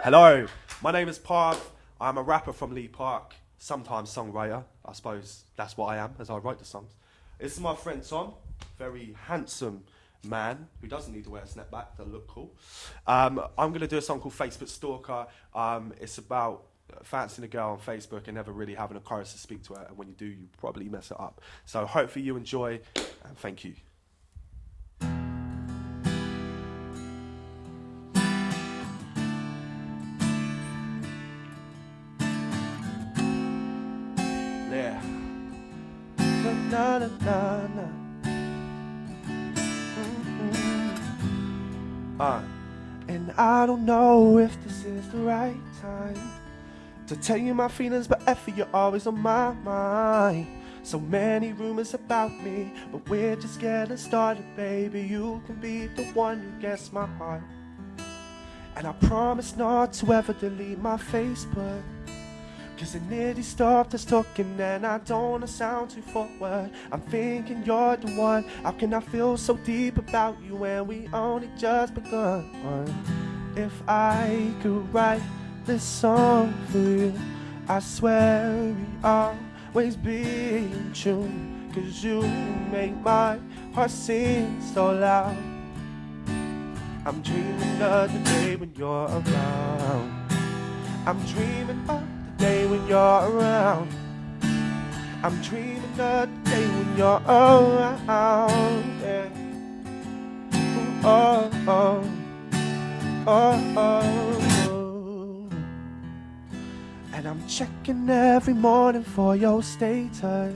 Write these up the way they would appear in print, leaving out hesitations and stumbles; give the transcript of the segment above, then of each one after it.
Hello, my name is Parv. I'm a rapper from Lee Park, sometimes songwriter. I suppose that's what I am, as I write the songs. This is my friend Tom, very handsome man who doesn't need to wear a snapback to look cool. I'm going to do a song called Facebook Stalker. It's about fancying a girl on Facebook and never really having a chorus to speak to her, and when you do, you probably mess it up. So hopefully you enjoy, and thank you. Yeah. Na na na na na. And I don't know if this is the right time to tell you my feelings, but effort, you're always on my mind. So many rumors about me, but we're just getting started, baby. You can be the one who gets my heart. And I promise not to ever delete my Facebook, cause it nearly stopped us talking, and I don't wanna sound too forward. I'm thinking you're the one. How can I feel so deep about you when we only just begun? If I could write this song for you, I swear we always be in tune, cause you make my heart sing so loud. I'm dreaming of the day when you're around. I'm dreaming of day when you're around. I'm dreaming of the day when you're around. Yeah. Oh, oh, oh, oh. And I'm checking every morning for your status.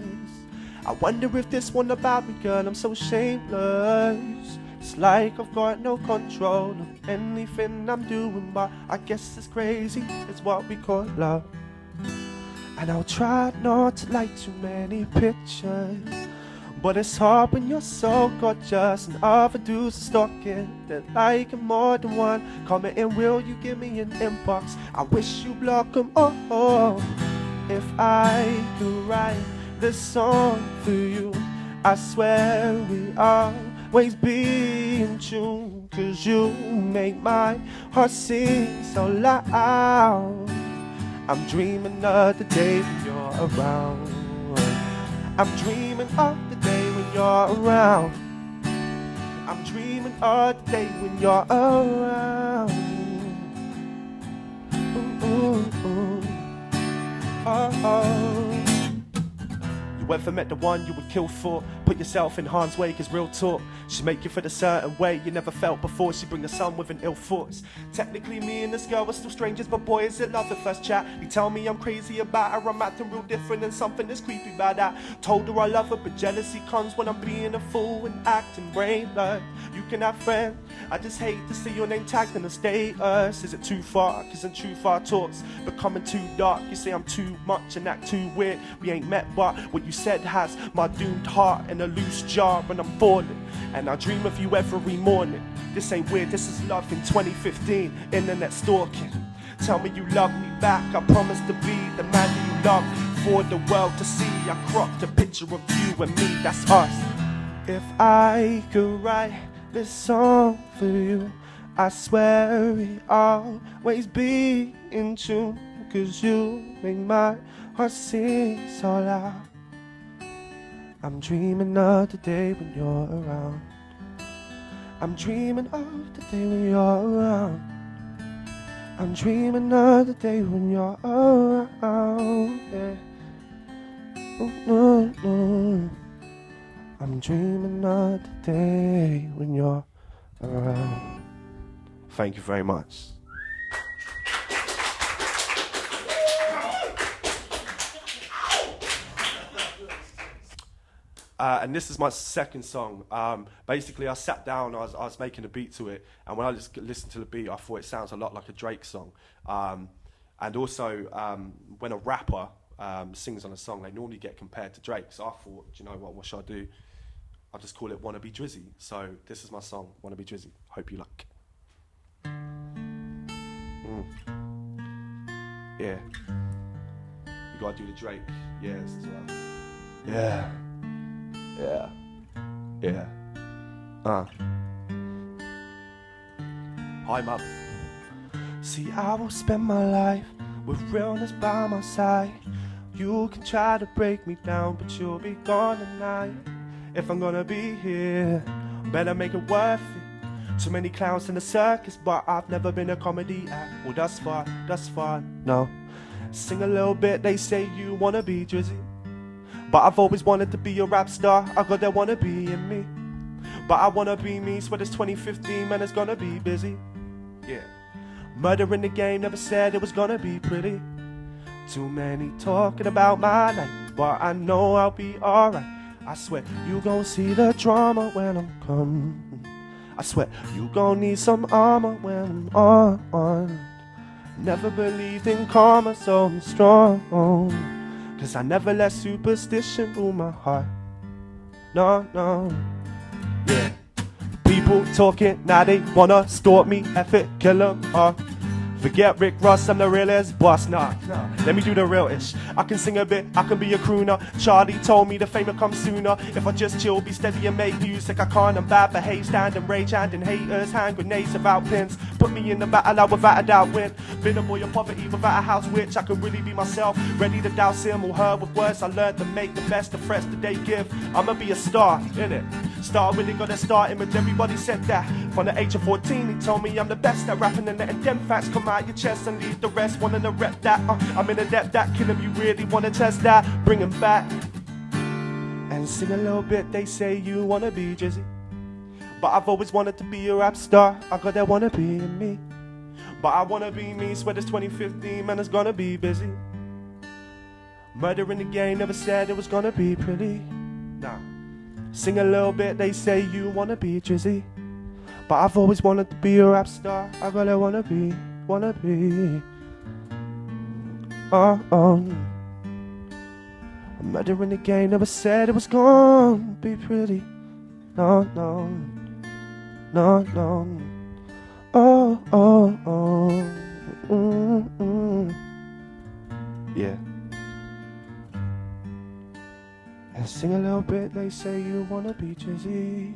I wonder if this one about me, girl, I'm so shameless. It's like I've got no control of anything I'm doing, but I guess it's crazy, it's what we call love. And I'll try not to like too many pictures, but it's hard when you're so gorgeous and other dudes are stalking. They're liking more than one, commenting, will you give me an inbox? I wish you block them all. If I could write this song for you, I swear we always be in tune, cause you make my heart sing so loud. I'm dreaming of the day when you're around. I'm dreaming of the day when you're around. I'm dreaming of the day when you're around. Ooh, ooh, ooh. Oh, oh. You ever met the one you would kill for? Put yourself in harm's way, cause real talk, she make you feel a certain way you never felt before. She bring the sun with an ill thoughts. Technically me and this girl are still strangers, but boy is it love at first chat. You tell me I'm crazy about her, I'm acting real different, and something is creepy about that. Told her I love her, but jealousy comes when I'm being a fool and acting brainless. You can have friends, I just hate to see your name tagged in the status. Is it too far? Cause in truth our talks becoming too dark. You say I'm too much and act too weird. We ain't met, but what you said has my doomed heart in a loose jar, and I'm falling, and I dream of you every morning. This ain't weird, this is love in 2015, internet stalking. Tell me you love me back, I promise to be the man that you love for the world to see. I cropped a picture of you and me, that's us. If I could write this song for you, I swear we always be in tune, cause you make my heart sing so loud. I'm dreaming of the day when you're around. I'm dreaming of the day when you're around. I'm dreaming of the day when you're around. Yeah. Ooh, ooh, ooh. I'm dreaming of the day when you're around. Thank you very much. And this is my second song. Basically, I sat down, I was making a beat to it, and when I just listened to the beat, I thought it sounds a lot like a Drake song. And also, when a rapper sings on a song, they normally get compared to Drake. So I thought, do you know what should I do? I'll just call it Wannabe Drizzy. So this is my song, Wannabe Drizzy. Hope you like. Yeah. You gotta do the Drake yes as well. Yeah. Yeah. Yeah. Hi, mum. See, I will spend my life with realness by my side. You can try to break me down, but you'll be gone tonight. If I'm gonna be here, better make it worth it. Too many clowns in the circus, but I've never been a comedy act. Well, thus far, no. Sing a little bit, they say you wanna be Drizzy, but I've always wanted to be a rap star. I got that wanna be in me, but I wanna be me. Swear it's 2015, man, it's gonna be busy. Yeah. Murder in the game, never said it was gonna be pretty. Too many talking about my life, but I know I'll be alright. I swear you gon' see the drama when I'm gone. I swear you gon' need some armor when I'm on. Never believed in karma, so I'm strong, 'cause I never let superstition rule my heart. No, yeah. People talking, now they wanna stalk me, F it, kill 'em, forget Rick Ross, I'm the realest boss. Nah, let me do the real ish. I can sing a bit, I can be a crooner. Charlie told me the fame will come sooner if I just chill, be steady and make music. I can't, I'm bad behave, stand and rage, handing haters, hand grenades without pins. Put me in the battle, I without a doubt win. Been a boy of poverty without a house, which I can really be myself. Ready to douse him or her with words. I learned to make the best of threats that they give. I'ma be a star, innit? Start with it, gotta start him, and everybody said that. From the age of 14, he told me I'm the best at rapping and letting them facts come out your chest and leave the rest wanting to rep that. I'm in a depth that kill him, you really wanna test that? Bring him back and sing a little bit. They say you wanna be Drizzy, but I've always wanted to be a rap star. I got that wanna be in me, but I wanna be me. Swear it's 2015, man, it's gonna be busy. Murder in the game, never said it was gonna be pretty. Nah. Sing a little bit, they say you wanna be Drizzy, but I've always wanted to be a rap star. I got that wanna be. Murder in the game, never said it was gonna be pretty. No. Yeah. And sing a little bit, they say you wanna be Drizzy.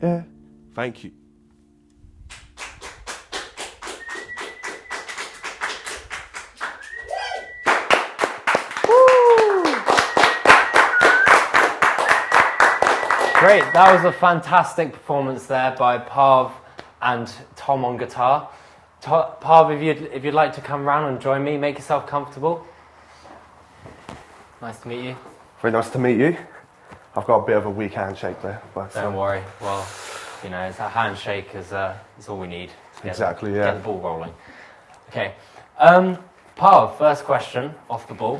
Yeah. Thank you. Great, that was a fantastic performance there by Parv and Tom on guitar. Parv, if you'd like to come round and join me, make yourself comfortable. Nice to meet you. Very nice to meet you. I've got a bit of a weak handshake there, but don't worry. Well, you know, it's a handshake is all we need. Get the ball rolling. Okay, Parv, first question off the ball.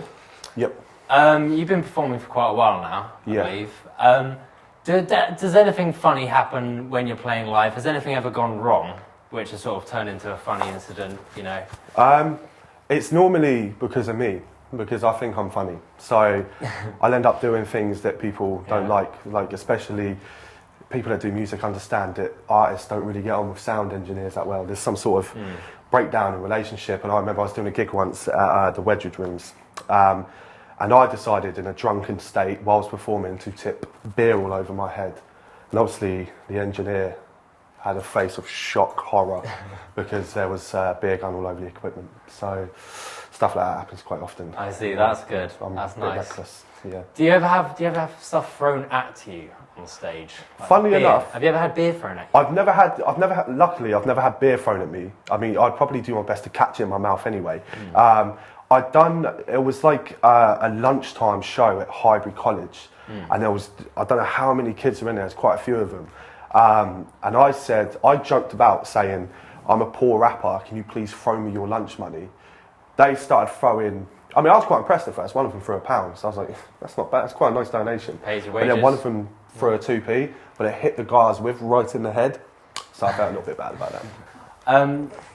Yep. You've been performing for quite a while now, I believe. Does anything funny happen when you're playing live? Has anything ever gone wrong, which has sort of turned into a funny incident, you know? It's normally because of me, because I think I'm funny. So I'll end up doing things that people don't like especially people that do music understand that artists don't really get on with sound engineers that well. There's some sort of breakdown in relationship, and I remember I was doing a gig once at the Wedgwood Rooms. And I decided in a drunken state whilst performing to tip beer all over my head. And obviously the engineer had a face of shock horror because there was beer going all over the equipment. So stuff like that happens quite often. I see, that's good. That's nice. Reckless, yeah. Do you ever have stuff thrown at you on stage? Like Funnily enough, have you ever had beer thrown at you? Luckily I've never had beer thrown at me. I mean, I'd probably do my best to catch it in my mouth anyway. It was like a lunchtime show at Highbury College, and there was, I don't know how many kids were in there, there's quite a few of them. And I joked about saying, I'm a poor rapper, can you please throw me your lunch money? They started throwing, I mean, I was quite impressed at first. One of them threw £1, so I was like, that's not bad, that's quite a nice donation. Pays your wages. And then one of them threw a 2p, but it hit the guy I was with right in the head, so I felt a little bit bad about that.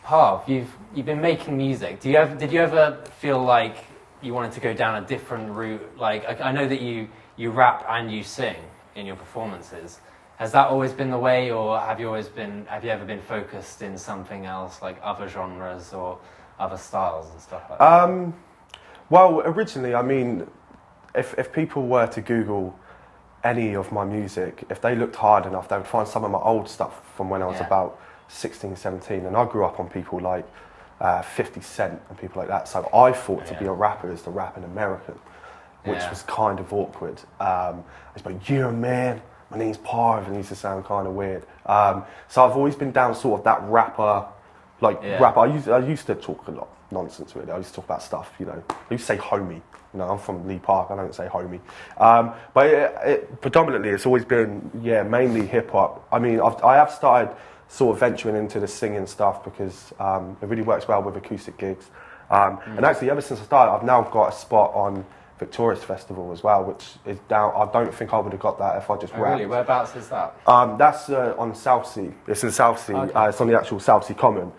Parv, you've been making music. Did you ever feel like you wanted to go down a different route? Like, I know that you rap and you sing in your performances. Has that always been the way, or have you ever been focused in something else, like other genres or other styles and stuff like that? Well, originally, I mean, if people were to Google any of my music, if they looked hard enough, they would find some of my old stuff from when I was about 16, 17, and I grew up on people like 50 Cent and people like that. So I thought to be a rapper is to rap in American, which was kind of awkward. It's like, yeah, man, my name's Parv, and it used to sound kind of weird. So I've always been down sort of that rapper, rapper. I used to talk a lot nonsense really. I used to talk about stuff, you know. I used to say homie. You know, I'm from Lee Park. I don't say homie. But it predominantly, it's always been mainly hip hop. I mean, I have started sort of venturing into the singing stuff because it really works well with acoustic gigs. And actually, ever since I started, I've now got a spot on Victoria's Festival as well, which is down. I don't think I would have got that if I just rapped. Really? Whereabouts is that? That's on Southsea. It's in Southsea. Okay. It's on the actual Southsea Common.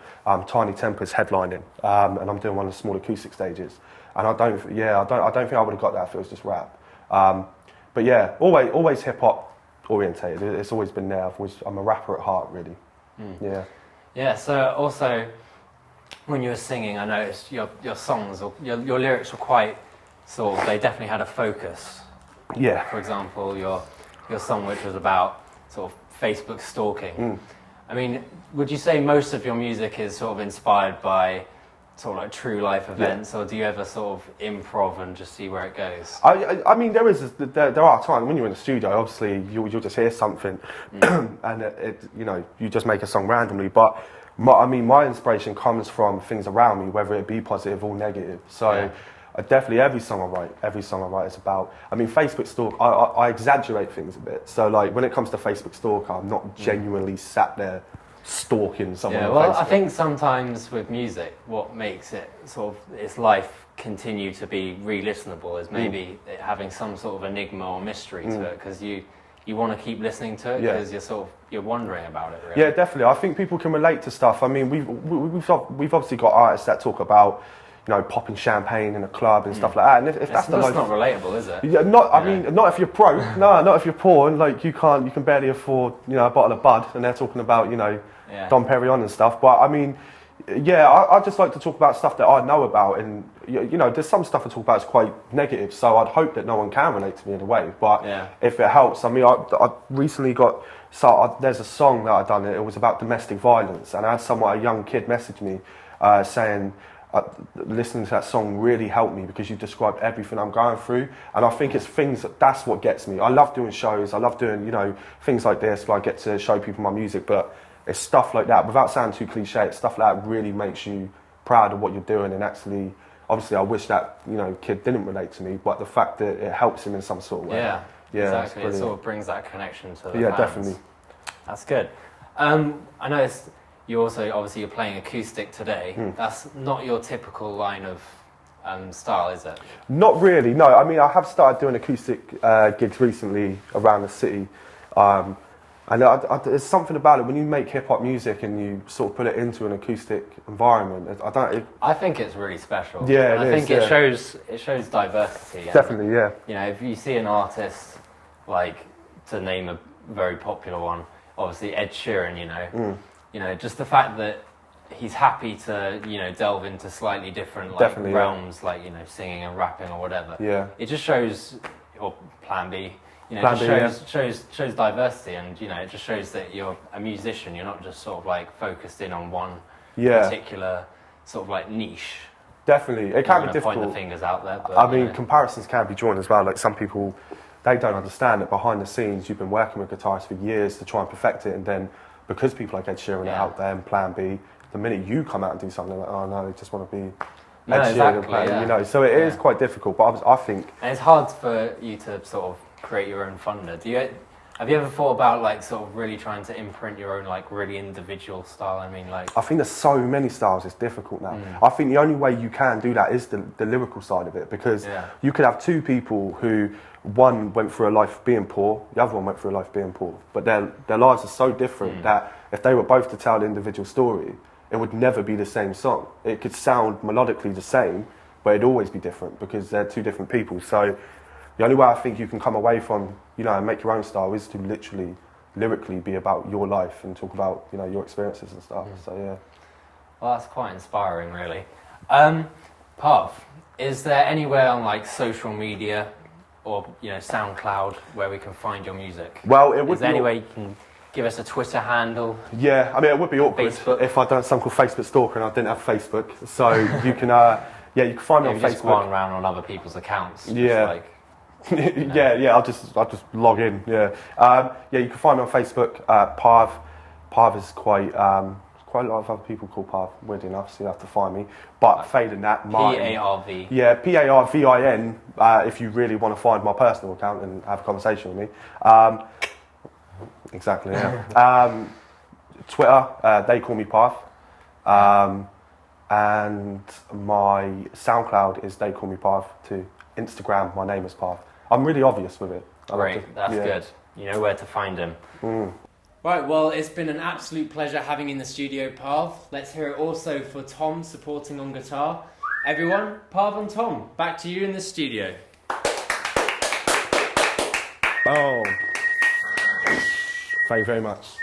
Tiny Temper's headlining, and I'm doing one of the small acoustic stages. And I don't think I would have got that if it was just rap. But yeah, always hip hop orientated. It's always been there. I'm a rapper at heart, really. Yeah. Yeah. So also, when you were singing, I noticed your songs or your lyrics were quite sort of. They definitely had a focus. Yeah. For example, your song, which was about sort of Facebook stalking. I mean, would you say most of your music is sort of inspired by sort of like true life events, or do you ever sort of improv and just see where it goes? I mean, there are times when you're in the studio, obviously you'll just hear something, and you just make a song randomly. But my inspiration comes from things around me, whether it be positive or negative. So definitely every song I write is about. I mean, Facebook stalk. I exaggerate things a bit. So like when it comes to Facebook stalk, I'm not genuinely sat there stalking someone. Yeah, well, I think sometimes with music, what makes it sort of its life continue to be re-listenable is maybe it having some sort of enigma or mystery to it, because you want to keep listening to it because you're wondering about it. Really. Yeah, definitely. I think people can relate to stuff. I mean, we've obviously got artists that talk about, you know, popping champagne in a club and stuff like that. And if that's not relatable, is it? Yeah, I mean, not if you're broke. No, not if you're poor. And like you can barely afford, you know, a bottle of Bud, and they're talking about, you know, Dom Perignon and stuff. But I mean, I just like to talk about stuff that I know about, and you know, there's some stuff I talk about is quite negative. So I'd hope that no one can relate to me in a way. But if it helps, I mean, I recently got. There's a song that I done. It was about domestic violence, and I had a young kid message me saying. Listening to that song really helped me because you described everything I'm going through, and I think it's that's what gets me. I love doing shows, I love doing, you know, things like this where I get to show people my music, but it's stuff like that, without sounding too cliche, it's stuff like that really makes you proud of what you're doing. And actually, obviously I wish that, you know, kid didn't relate to me, but the fact that it helps him in some sort of way. Yeah, exactly. It sort of brings that connection to the fans. Definitely. That's good. I noticed you also, obviously, you're playing acoustic today. That's not your typical line of style, is it? Not really, no. I mean, I have started doing acoustic gigs recently around the city. And there's something about it, when you make hip-hop music and you sort of put it into an acoustic environment, I think it's really special. Yeah, I think it shows diversity. Definitely, yeah. You know, if you see an artist, like, to name a very popular one, obviously Ed Sheeran, you know, you know, just the fact that he's happy to, you know, delve into slightly different realms, like, you know, singing and rapping or whatever. Yeah. It just shows, or Plan B, you know, shows diversity, and, you know, it just shows that you're a musician. You're not just sort of like focused in on one particular sort of like niche. Definitely, it can be difficult. Point the fingers out there. But, I mean, comparisons can be drawn as well. Like some people, they don't understand that behind the scenes, you've been working with guitarists for years to try and perfect it, and then because people like Ed Sheeran are out there and Plan B, the minute you come out and do something, like, oh no, they just want to be Ed Sheeran and Plan, you know. So it is quite difficult, but I think... And it's hard for you to sort of create your own thunder. Have you ever thought about like sort of really trying to imprint your own like really individual style? I mean, like... I think there's so many styles, it's difficult now. I think the only way you can do that is the lyrical side of it, because you could have two people who, one went through a life being poor, the other one went through a life being poor, but their lives are so different that if they were both to tell an individual story, it would never be the same song. It could sound melodically the same, but it'd always be different because they're two different people. So the only way I think you can come away from, you know, and make your own style is to literally, lyrically be about your life and talk about, you know, your experiences and stuff. So yeah. Well, that's quite inspiring, really. Parv, is there anywhere on like social media or, you know, SoundCloud where we can find your music? Well, it would. Is there any way you can give us a Twitter handle? Yeah, I mean, it would be awkward Facebook. if I'd done something called Facebook Stalker and I didn't have Facebook. So you can, yeah, you can find me on Maybe just go Facebook. on around on other people's accounts. Just Yeah. like, yeah, I'll just log in. Yeah, yeah, you can find me on Facebook. Parv. Parv is quite a lot of other people call Parv. Weird enough, so you have to find me. But failing that, mine. Parv. Yeah, Parvin. If you really want to find my personal account and have a conversation with me. Exactly. Yeah. Twitter. They call me Parv. And my SoundCloud is They Call Me Parv too. Instagram, my name is Parv. I'm really obvious with it. Great, that's good. You know where to find him. Right, well, it's been an absolute pleasure having you in the studio, Parv. Let's hear it also for Tom supporting on guitar. Everyone, Parv and Tom, back to you in the studio. Oh, thank you very much.